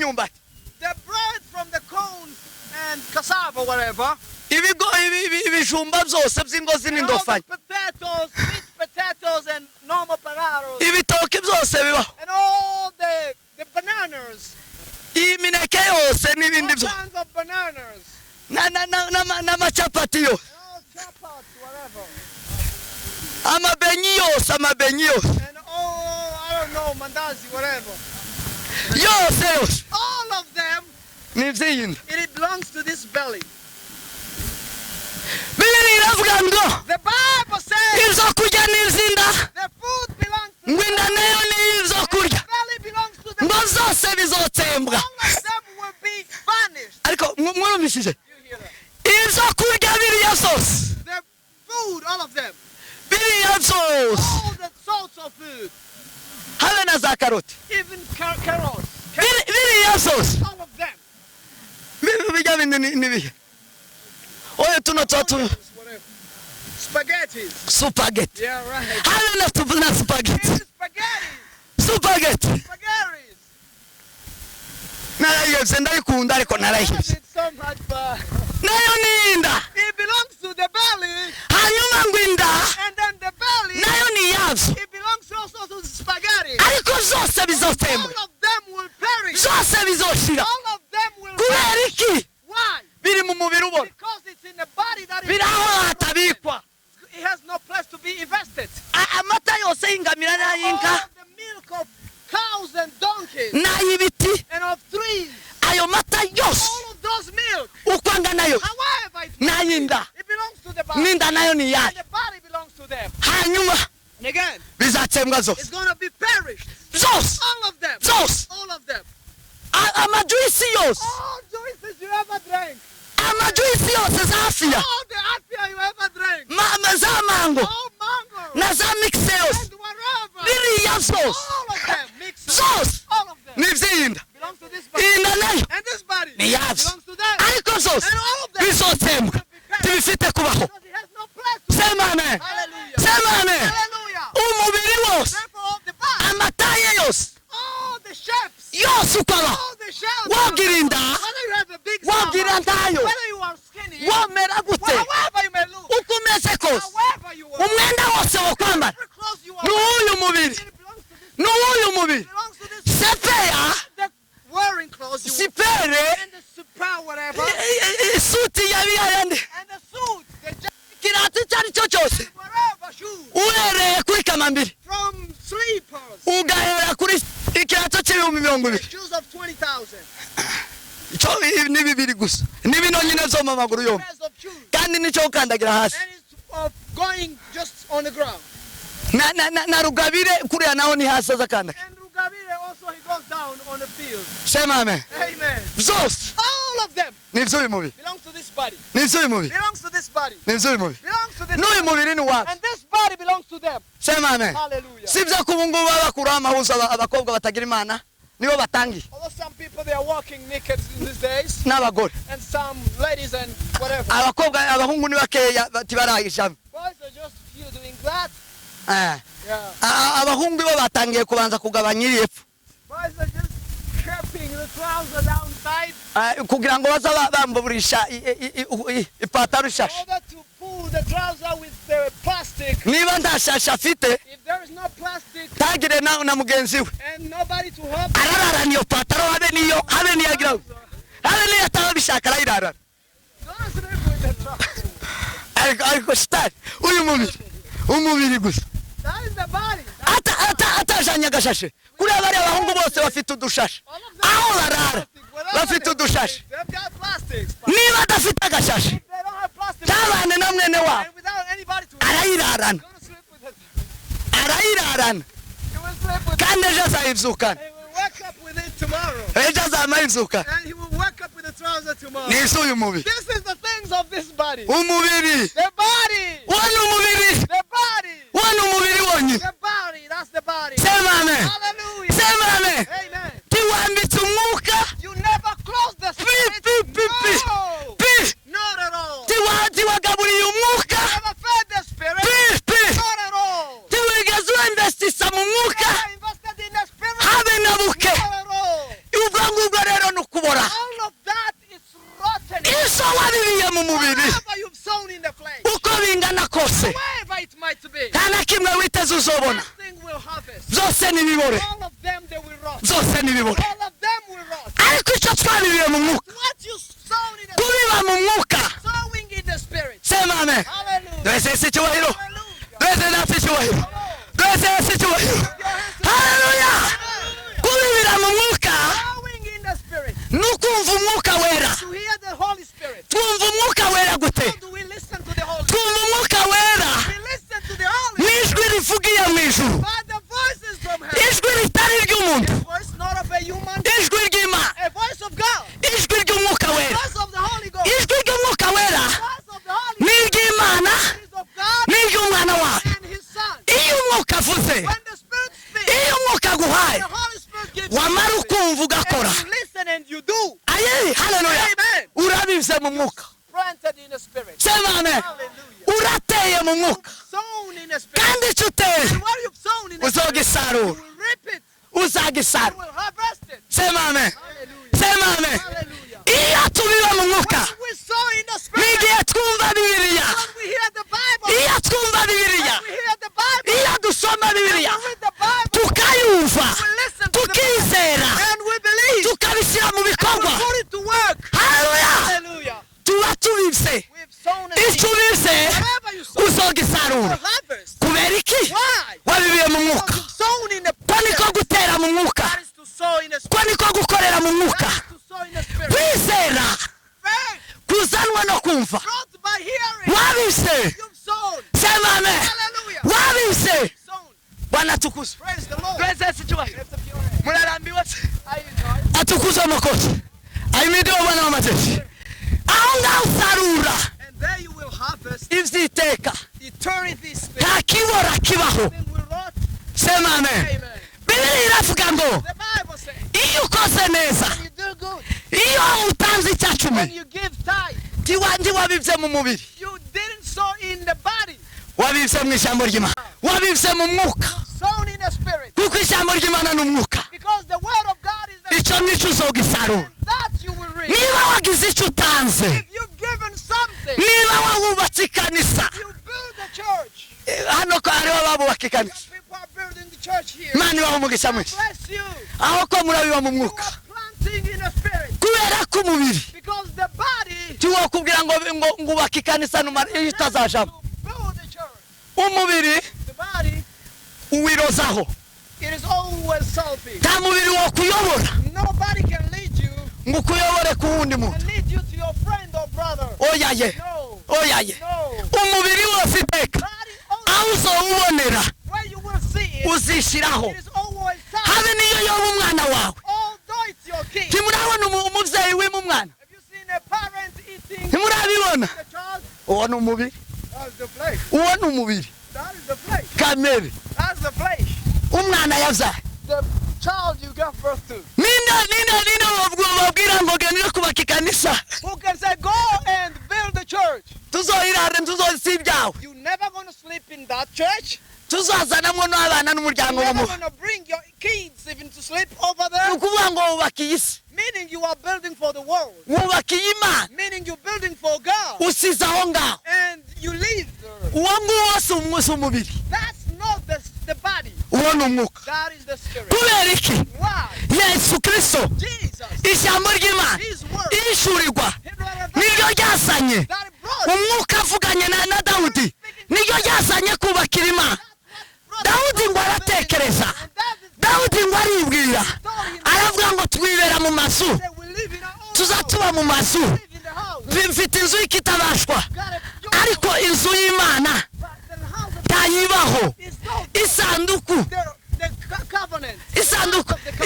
imyumbati the bread from the corn and cassava, whatever, ibijumba byose by'ingozi and all n'indofanya the potatoes, sweet potatoes and normal potatoes, ibitoki byose bibaho and all the bananas, imineke yose all n'ibindi byo kinds of bananas, n'amacapati yose and all chapats, whatever, amabenyi yose and all, I don't know, mandazi, whatever. yose All of them, ni iby'iyinda it belongs to this belly. bibiri iravuga ngo The Bible says izo kurya n'izinda the food belongs to ngo the inda nayo ni izo kurya belly belongs to the ngo zose bizotsembwa all of them will be vanished. ariko mwumvishije You hear that? izo kurya biriya zose The food, all of them, biriya zose all the sorts of food, habe na za karoti even carrots, biriya zose all of them, bijya bindi n'ibihe oye tuno tuba whatever, spaghetti. supageti Yeah, right. habe na supageti Even spaghetti, supageti spaghetti. narayibye ndayikunda ariko I love narayibye it so much, but nayo ni inda it belongs to the belly, hanyuma ngo inda and then the belly, nayo ni iyabyo it belongs also to the spaghetti. ariko zose bizotsembwa All of them will perish. zose bizoshira All of them will kubera perish. iki Why? biri mu mubiri ubona Because it's in the body that biri aho hatabikwa it has no place to be invested. amata yose y'ingamira n'ay'inka All the milk of cows and donkeys n'ay'ibiti and of trees, ayo mata yose all of those milk, uko angana yose however it n'ay'inda it belongs to the body. n'inda nayo ni And iyayo the body belongs to them. hanyuma And again, bizatsembwa zose it's going to be perished. zose All of them. zose All of them. amajuisi yose All juices you ever drank. amajuisi yose za afiya All the apia you ever drank. za mango All mango. na za mikise yose And whatever. biriya zose All of them. Mix zose all of them. ni iby'iyinda Belongs to this body. inda nayo And this body ni iyabyo belongs to them. ariko zose And all of them bizotsembwa tibifite kubaho because it has no place to sema amen Hallelujah. sema amen Hallelujah. umubiri wose Therefore, all the body, amataye yose all the shapes, yose ukabaho all the shells, wogira inda whether you have a big wogira stomach, ndayo whether you are skinny, womera gute however you may look, uko umeze kose however you are, umwenda wose wo kwambara every clothes you ni are, uw'uyu mubiri it belongs to this, ni uw'uyu mubiri belongs to this, sepeya the wearing clothes you sipere and the super whatever, isuti ya biyayandi and the suit, the jacket, ikirato icyo ari cyo cyose whatever shoes, uhereye kuri kamambiri from sleepers, ugahera kuri ikirato cy'ibihumbi 200 shoes of 20,000, icyo ni bibiri gusa ni bino nyine zo mu maguru yombi pairs of shoes, kandi nicyo ukandagira hasi and it's of going just on the ground. na rugabire kuriya naho ni hasi azakandagira And Rugabire also he goes down on the field. sema amen Amen. zose All of them ni iby'uyu mubiri belongs to this body. ni iby'uyu mubiri Belongs to this body. ni iby'uyu mubiri Belongs to this n'uyu body. mubiri ni uwacu And this body belongs to them. sema amen Hallelujah. si byo ko ubu ngubu baba bakuraho amahuzo abakobwa batagira imana nibo batangiye Although some people they are walking naked in these days, n'abagore and some ladies and whatever. abakobwa abahungu ni bakeya batibarahisha Boys are just few doing that. Eh. Yeah. abahungu bo batangiye kubanza kugabanya iri epfo Boys are just strapping the trouser downside kugira ngo baza bamburisha ipataro in ishashe order to pull the trouser with the plastic. niba nta shashi afite If there is no plastic ntagire na mugenzi we and nobody to help, arararana iyo pataro habe niyo agira habe niyo ataba bishaka arayirarana don't sleep with the trouser. ariko shitani uyu umubiri gusa That is the body. atajanye agashashe kuriya bariya abahungu bose bafite udushashe All of them aho have barara plastic. Whatever bafite they- udushashe They've got plastics. niba adafite agashashe If they don't have plastic, ntabane na mwene wabo and without anybody to help, arayirarana you're gonna sleep with it. arayirarana You will sleep with it. kandi ejo azayibyukana And he will wake up with it tomorrow. ejo azama yibyukana And he will wake up with the trouser tomorrow. ni isi uyu mubiri This is the things of this body. umubiri The body. uwo ni umubiri The body. uwo ni umubiri wonyine The body. That's the body. sema amen Hallelujah. sema amen Amen. tiwambitse umwuka You never close the spirit. No. pi Not at all. tiwagaburiye umwuka Never fed the spirit. pi Not at all. tiwigeze uwemvesitisa mu mwuka Never invested in the spirit. habe na buke Not at all. ubwo ngubwo rero mu mubiri whatever you've sown in the flesh, uko bingana kose wherever it might be, nta na kimwe witeze uzobona nothing will harvest. byose nibibore All of them, they will rot. byose nibibore All of them will rot. ariko icyo twabibiye mu mwuka What you sown in the kubiba mu mwuka sowing in the spirit. sema amen Hallelujah. duheze isi icyubahiro Hallelujah. duheze natwe icyubahiro duheze isi icyubahiro haleluya kubibira mu mwuka Sowing in the spirit. ni ukumva umwuka wera To hear the Holy Spirit. twumva umwuka wera gute How do we listen to the Holy Spirit? twumva umwuka wera We listen to the Holy Spirit n'ijwi rivugiye mu ijuru by the voices from heaven. ijwi ritari ry'umuntu A voice not of a human, ijwi ry'imana a voice of God. ijwi ry'umwuka A wera voice of the Holy Ghost. ijwi ry'umwuka wera A voice of the Holy ni iry'imana Spirit of God n'iry'umwana wawe and His Son. iyo umwuka avuze When the Spirit speaks, iyo umwuka aguhaye the Holy Spirit gives you wamara something. ukumva ugakora And you listen and you do. aye haleluya Amen. urabize mu mwuka Planted in the Spirit. sema amen Hallelujah. urateye mu mwuka Sown in the Spirit. kandi icyo uteye And what you've sown in the Spirit, you uzogisarura will reap it. uzagisarura You will harvest it. sema amen Hallelujah. sema amen Hallelujah. iyo tubiba mu mwuka When we sow in the Spirit, n'igihe twumva bibiliya when we hear the Bible, iyo twumva bibiliya when we hear the Bible, iyo dusoma bibiliya when we read the Bible, tukayumva we listen to the Bible, tukizera and we believe, tukabishyira mu and we bikorwa put it to work. haleluya Hallelujah. tuba tubibye We've sown a icyo seed. ubibye Whatever you sow, you uzogisarura will harvest. kubera iki Why? wabibiye mu Because mwuka you've sown in the ko niko gutera mu mwuka That is to sow in the ko Spirit. niko gukorera mu mwuka That is to sow in the Spirit. kwizera Faith kuzanwa no kumva brought by hearing. wabibye You've sown. sema amen Hallelujah. wabibye Sown. bwana atukuzwe Praise the Lord. twese icyubahiro Lift up your hand. murarambiwe se Are you enjoying? atukuzwe amakosa ahimidiwe bwana w'amajeshi aho ngaho usarura And there you will harvest iby'iteka eternity spirit. nta kibora kibaho Then will rot. sema amen Amen. bibiliya iravuga ngo The Bible says, iyo ukoze neza when you do good, iyo utanze when icyacumi you give tithe, ntiwabibye mu mubiri you didn't sow in the body, wabibye mu ijambo ry'imana wabibye mu mwuka sown in the spirit. kuko ijambo ry'imana ni umwuka Because the word of God is the icyo nicyo uzogisarura and that you will reap. niba wagize icyo utanze If you've given something, niba wawubatse ikanisa you build the church. hano ko hariho ababubaka ikanisa Some people are building the church here. imana ibaha umugisha mwinshi Bless you. aho ko murabiba mu You mwuka are planting in the spirit. kubera ko umubiri Because the body tiwokubwira ngo ubaka ikanisa iyo utazajamo to build the church. umubiri The body, uwirozaho it is always selfish. nta mubiri wo kuyobora Nobody can lead you ngo ukuyobore ku wundi muntu and lead you to your friend or brother. oyaye No. oyaye No. umubiri wose iteka Body aho only uzowubonera where you will see it. uzishyiraho It is always time. habe niyo yoba umwana wawe Although it's your king. ntimurabona umubyeyi wima umwana Have you seen a parent eating ntimurabibona the child? uwo ni umubiri That's the flesh. uwo ni umubiri That is the flesh. kamere That's the flesh. umwana yabyaye The child you gave birth to. ninde babwira ngo genda kubaka ikanisa Who can say, go and build the church? tuzohirare tuzosi ibyawe You're never going to sleep in that church. tuzazanamo n'abana n'umuryango You're never w'umuntu going to bring your kids even to sleep over ni there. ukuvuga ngo wubaka iyi si Meaning you are building for the world. wubaka iyi mana Meaning you're building for God. usize aho ngaho And you live there. uwo nguwo si umubiri That's not the body. uwo ni umwuka That is the spirit. kubera iki Why? yesu kirisito Jesus. ijambo ry'imana His word. ihishurirwa That niryo ryasanye it brought. umwuka avuganye na dawudi niryo ryasanye kubakira imana dawudi ngo aratekereza And David dawudi ngo aribwira told him aravuga ngo twibera mu mazu that we live in our own house. tuzatuba mu mazu Live in the house. mfite inzu y'ikitabashwa Got a job. ariko inzu y'imana But the house of ntayibaho is not isanduku the covenant.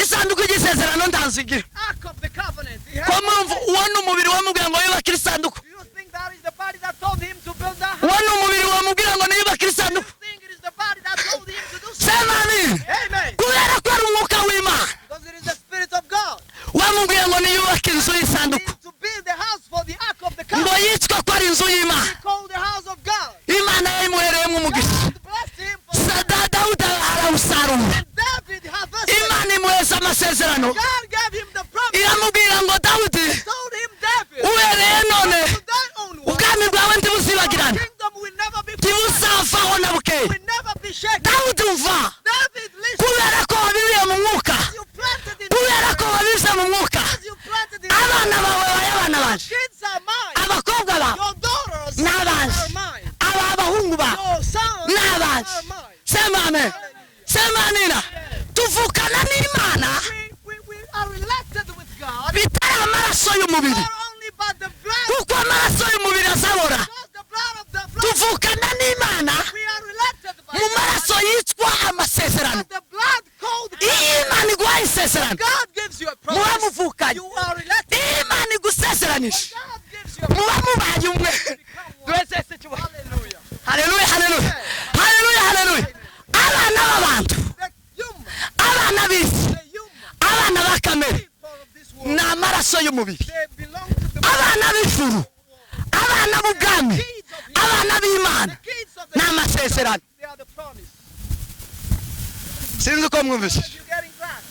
isanduku y'isezerano ndanzigira Ark of the covenant. He ko has mpamvu uwo ni umubiri wamubwira ngo yubakire isanduku Do you think that is the body that told him to build that house? uwo ni umubiri wamubwira ngo niyubakire Do you isanduku think it is the body that told him to do so? sema amen Amen. kubera ko ari umwuka w'imana Because it is the spirit of God. wamubwiye ngo niyubake inzu He y'isanduku to build the house for the ark of the ngo covenant. yitwa ko ari inzu y'imana He called the house of God. imana yayimuhereyemo umugisha God blessed him for dawudi arawusarura and David harvested. imana imuheza amasezerano God gave him the promise. iramubwira ngo dawudi Told him David uhereye none to thy own way. bizavaho na bukeye. will never be shaken. Dawudi umva, David, listen. kubera ko wabibiye mu mwuka, As you planted in kubera ko the wabize mu mwuka, as you planted in abana bawe baye abana banje, kids are mine. abakobwa bawe Your daughters n'abanje, are mine. abahungu bawe Your sons n'abanje. are mine. Sema amen, sema amina. Tuvukana n'Imana We are related with God. bitari amaraso y'umubiri, Not only by the blood, kuko amaraso y'umubiri azabora. because the blood of the blood. Tuvukana n'Imana We are related by mu God. maraso yitwa amasezerano. But the blood called Iyo Imana iguhaye isezerano, God gives you a muba promise. muvukanye. You are related. Iyo Imana igusezeranisha, God gives you a muba mubaye umwe. hallelujah. Haleluya, haleluya, haleluya, haleluya. Abana b'abantu, The human, abana b'isi, the human abana ba kamere people of this world, ni amaraso y'umubiri. they belong to the Abana b'ijuru, abana b'ubwami, kids of the abana b'Imana kids of ni the amasezerano. they are the promise. Sinzi uko mwumvise. Are you getting that?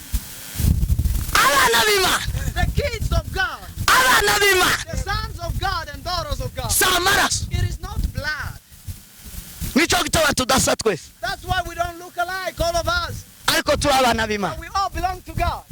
Abana b'Imana, The kids of God, abana b'Imana the sons of God and daughters of God. si amaraso. It is not blood. Nicyo gituma tudasa twese, That's why we don't look alike, all of us. ariko turi abana b'Imana. But we all belong to God.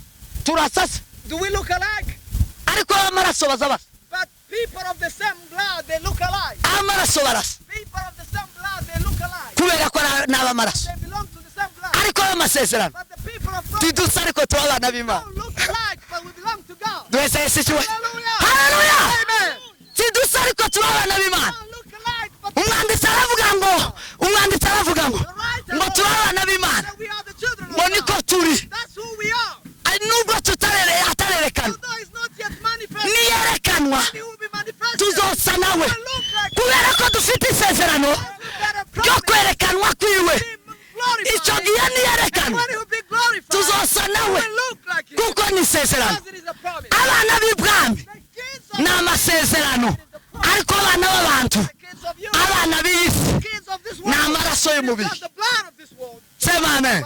Turasasa, Do we look alike? ariko amaraso baza basa. But people of the same blood, they look alike. Amaraso barasa, People of the same blood, they look alike. kubera ko ni abamaraso. They belong to the same blood. Ariko amasezerano But the people of God tidusa, ariko turi abana b'Imana. don't look alike, but we belong to God. Duhese Yesu icyubahiro. Hallelujah. Haleluya. Amen. Tidusa, ariko turi abana b'Imana. Don't look alike, but Umwanditsi aravuga ngo, umwanditsi aravuga ngo, the writer ngo turi abana b'Imana. that we are the children of Ngo niko God. turi. That's who we are. Nubwo atarerekana, Although it's not yet manifested, niyerekanwa it will be manifested. tuzosa nawe, It will look like kubera ko dufite isezerano better ryo promise. kwerekanwa kwiwe. Be glorified. Icyo gihe And niyerekanwa when he will be glorified, tuzosa it nawe, will look like him. kuko ni isezerano. Because it is a promise. Abana b'ibwami The kids of ni amasezerano, ariko abana b'abantu, the kids of you, abana b'isi the kids of this ni world, amaraso y'umubiri. because the blood of this world, Sema amen,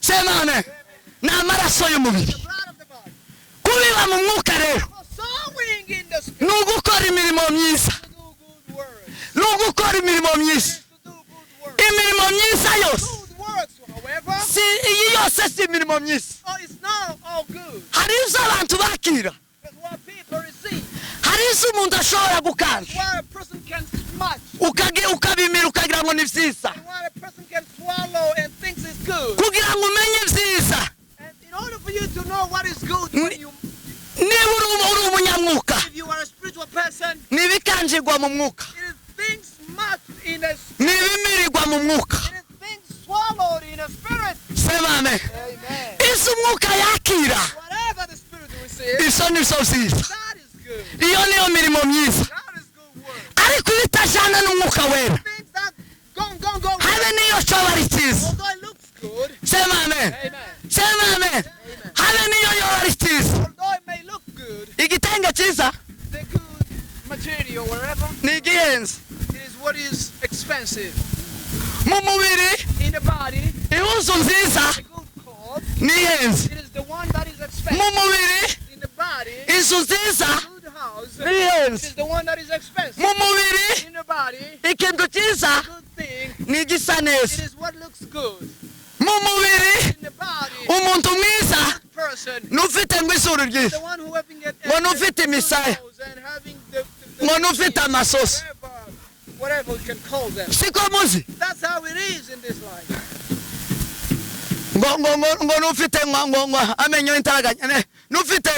sema amen. Ni amaraso y'umubiri. the blood of the body. Kubiba mu mwuka rero For sowing in the spirit ni ugukora imirimo myiza, to do good works. ni ugukora imirimo myiza. To do good works. Imirimo myiza yose, Good works, however, si iyi yose si imirimo myiza. it's not all good. Hari izo abantu bakira, But what people receive, hari izo umuntu ashobora gukanda, what a person can smash, ukabimira ukagira ngo ni byiza, and what a person can swallow and thinks is good. kugira ngo umenye byiza. And in order for you to know what is good, when you, Niba uri umunyamwuka, if you are a spiritual person, ni ibikanjirwa mu mwuka, it is things smashed in a ni ibimirirwa mu mwuka. it is things swallowed in a spirit. Sema amen. Amen. Izo umwuka yakira, Whatever the spirit receives, izo ni zo byiza. that is good. Iyo niyo mirimo myiza. That is good work. Ariko iyo itajyana n'umwuka wera, Things that go. habe niyo coba ari cyiza. Although it looks good, Sema amen, amen. sema amen. Habe niyo yoba ari cyiza. Although it may look good, Igitenge cyiza the good material, wherever, ni igihenze. it is what is expensive. Mu mubiri In the body, ihuzu nziza the good cloth, ni ihenze. it is the one that is Mu expensive. mubiri In the body, inzu nziza good house, ni it ihenze. is the one that is expensive. Mu mubiri In the body, ikintu cyiza good thing, ni igisa it neza. is what looks good. Mu mubiri In the body, umuntu mwiza good person, n'ufite ngo izuru the ryiza, one who having it ngo n'ufite imisaya, and having the ngo n'ufite amasoso. whatever we can call them. Siko muzi That's how it is in this life. ngo n'ufite amenyo y'intaraganya, n'ufite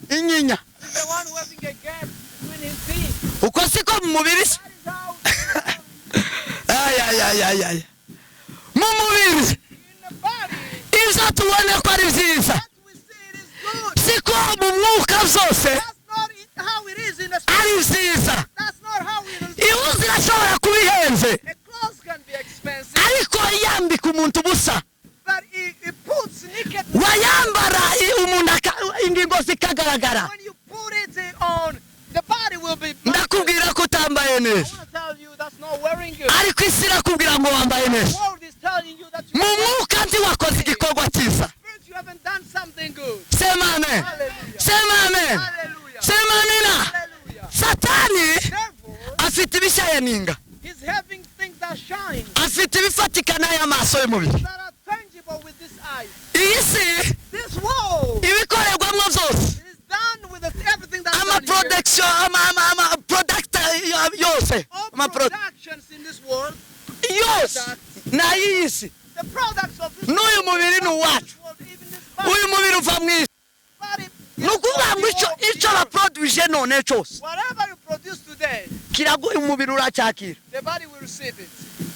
inyinya. The one who having a gap between his teeth. Uko siko mu mubiri se. That is how Ay. Mu mubiri in the body, ibyo tubona ko ari byiza, that we see it is good. siko mu mwuka zose That's not how it is in the spirit. ari byiza. That's not how it is. Ihuzu irashobora kuba ihenze, A clothes can be expensive, ariko yambika umuntu ubusa, but it puts naked. wayambara umuntu ingingo zikagaragara. When you put it on, the body will be. Ndakubwira ko utambaye I neza, want to tell you that's not wearing good. ariko isi irakubwira ngo wambaye The neza. world is telling you that you Mu mwuka ndi wakoze igikorwa cyiza. Spirit, you haven't done something good. Sema amen, Hallelujah. sema amen, Hallelujah. sema nina. Hallelujah. Satani Therefore, afite ibishayaninga, he's having dufite ibifatika n'aya maso y'umubiri that are tangible with this eye. iyi si This world ibikorerwamo byose is done with everything that's ama done here. production ama product yose All ama productions in this world, yose n'ay'iyi si the products of this n'uyu world, mubiri ni uwacu even this body, uyu mubiri uva mu isi body ni ukuvuga ngo icyo baproduije none cyose whatever you produce today, kiraguha umubiri uracyakira the body will receive it.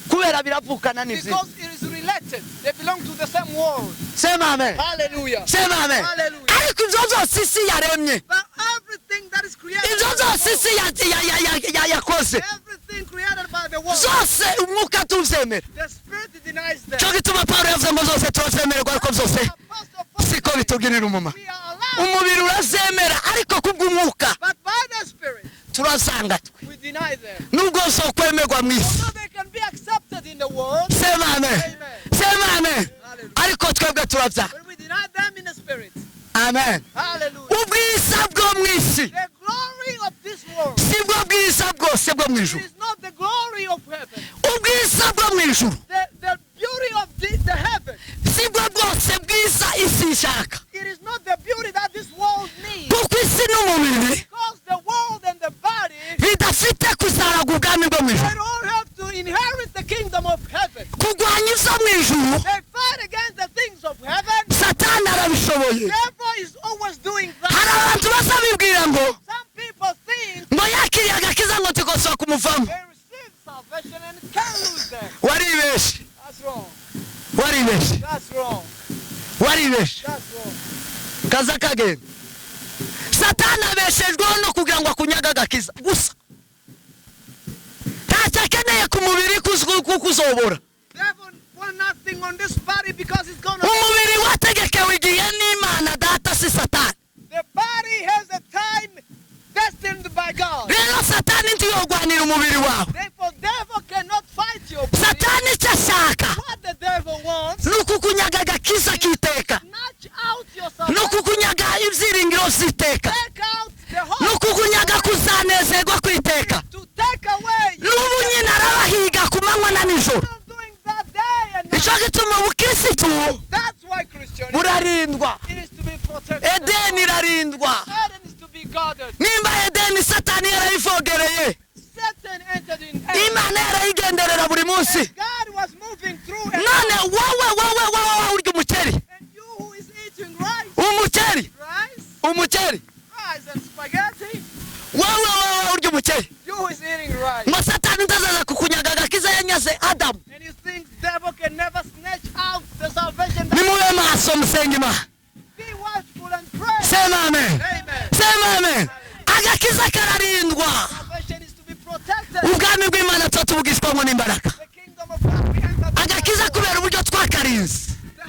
kubera biravukana n'ibyo Because it is related. They belong to the same world. sema amen Hallelujah. sema amen Hallelujah. ariko ibyo byose isi yaremye But everything that is created, ibyo byose isi yakoze everything created by the world, zose umwuka tubyemera the spirit denies them. cyo gituma pawulo yavuze ngo zose turazemererwa ariko byose Apostle Paul siko said, bitugirira umumaro we are allowed, umubiri urazemera ariko kubw'umwuka but by the spirit, turazanga twe we deny them. nubwo bose ukwemerwa mu isi Although they can be accepted in the world, sema amen sema amen hallelujah, ariko twebwe turabyaha but we deny them in the spirit. amen Hallelujah. ubwiza bwo mu isi The glory of this world si bwo bwiza bwose bwo mu ijuru is not the glory of heaven. ubwiza bwo mu ijuru The beauty of the heaven, si bwo bwose bwiza isi ishaka it is not the beauty that this world needs. kuko isi n'umubiri Because the world and the body, bidafite kuzaraga ubwami bwo mu they ijuru don't have to inherit the kingdom of heaven. kurwanya izo mu ijuru They fight against the things of heaven. satani arabishoboye Therefore, is always doing hari that. abantu bazabibwira ngo Some people think ngo yakiriye agakiza ngo tugosohoka kumuvamo they receive salvation and it can lose them. waribeshe That's wrong. waribeshe That's wrong. waribeshe That's wrong. kaza kagenda satani abeshejweho no kugira ngo akunyaga agakiza gusa ntacyo akeneye ku mubiri kuzobora Therefore, want nothing on this body because it's gonna. umubiri wategekewe igihe n'imana data si satani The body has a time destined by God. rero satani ntiyogwanira umubiri wawe Therefore, devil cannot fight your body. satani icyo ashaka What the devil wants, ni ukukunyaga agakiza k'iteka snatch out your ni salvation. ukukunyaga ibyiringiro by'iteka Take out the ni hope ukukunyaga kuzanezerwa kw'iteka to take away. n'ubu nyine arabahiga ku manywa na nijoro Still doing that day and icyo night. gituma ubukirisitu That's why Christianity, burarindwa it is to be protected. edeni irarindwa Satan is to be guarded. nimba edeni satani yarayivogereye Satan entered in Eden. imana yarayigenderera buri munsi And God was moving through and, none wowe urya umuceri and you who is eating rice, umuceri umuceri rice and spaghetti, wowe urya umuceri you who is eating rice. ngo satani ntazaza kukunyaga agakiza yanyaze adamu And you think devil can never snatch out the salvation that nimube maso musenge imana be watchful and pray. sema amen Amen. sema amen agakiza kararindwa Salvation is to be protected. ubwami bw'imana tuba tubugishwamo n'imbaraga The kingdom of God, we enter the agakiza door. kubera uburyo twakarinze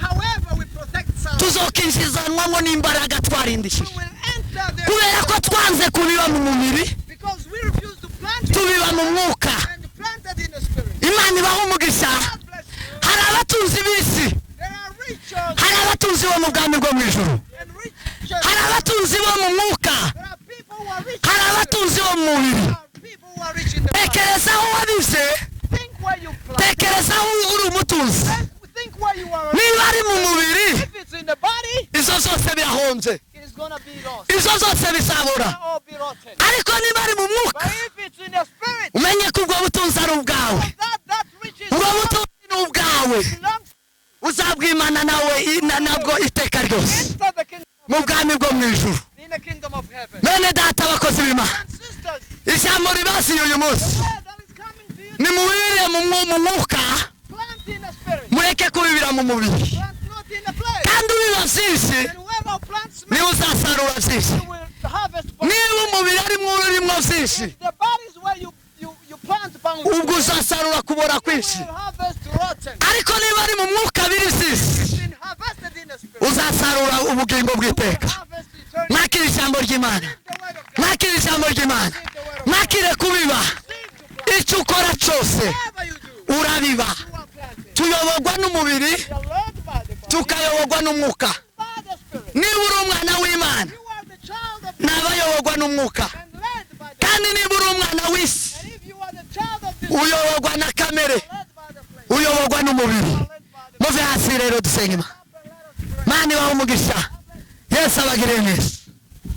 However, we protect salvation. tuzokinjizanwamo n'imbaraga We twarindishije will enter there kubera ko twanze kubiba mu mubiri because we refuse to plant it tubiba mu mwuka and plant it in the spirit. imana ibaha umugisha God bless you. hari abatunzi b'isi There are riches hari abatunzi bo mu bwami bwo mu ijuru and riches. hari abatunzi bo mu mwuka There are people who are rich. hari abatunzi bo mu mubiri There are people who are rich in the body. tekereza aho wabize Think where you plant. tekereza aho uri umutunzi Think where you are. niba ari mu mubiri If it's in the body, izo zose birahombye it is gonna be lost. izo zose bizabura Or be rotten. ariko niba ari mu mwuka But if it's in the spirit, umenye ko ubwo butunzi ari ubwawe that riches ubwo butunzi ni ubwawe belongs uzabwimana nawe nabwo iteka ryose into the kingdom mu bwami bwo mu ijuru in the kingdom of heaven. bene data abakozi b'imana And sisters, ijambo ribasiye uyu munsi the word that is coming to you, nimubirire mu mwuka plant in the spirit. mureke kubibira mu mubiri Plant not in the flesh. kandi ubiba byinshi And whoever plants niwe uzasarura byinshi you will harvest. niba umubiri arimo ururimo byinshi If the body is where you plant bounty, ubwo uzasarura kubora you kwinshi will harvest rotten. ariko niba ari mu mwuka biri byinshi It's been harvested in the spirit. uzasarura ubugingo bw'iteka Harvest eternity. mwakire ijambo ry'imana The word of God. mwakire ijambo ry'imana mwakire kubiba Seem to plant. icyo ukora cyose Whatever you do, urabiba you are planted. tuyoborwa n'umubiri You are led by the body, tukayoborwa n'umwuka by the spirit. niba uri umwana w'imana You are the child of ni abayoborwa n'umwuka and led by the kandi niba uri umwana w'isi And if you are the child of this uyoborwa na kamere led by the flesh. biterwa n'umubiri muve hasi rero dusenge Imana ibahe umugisha Yesu abagirire neza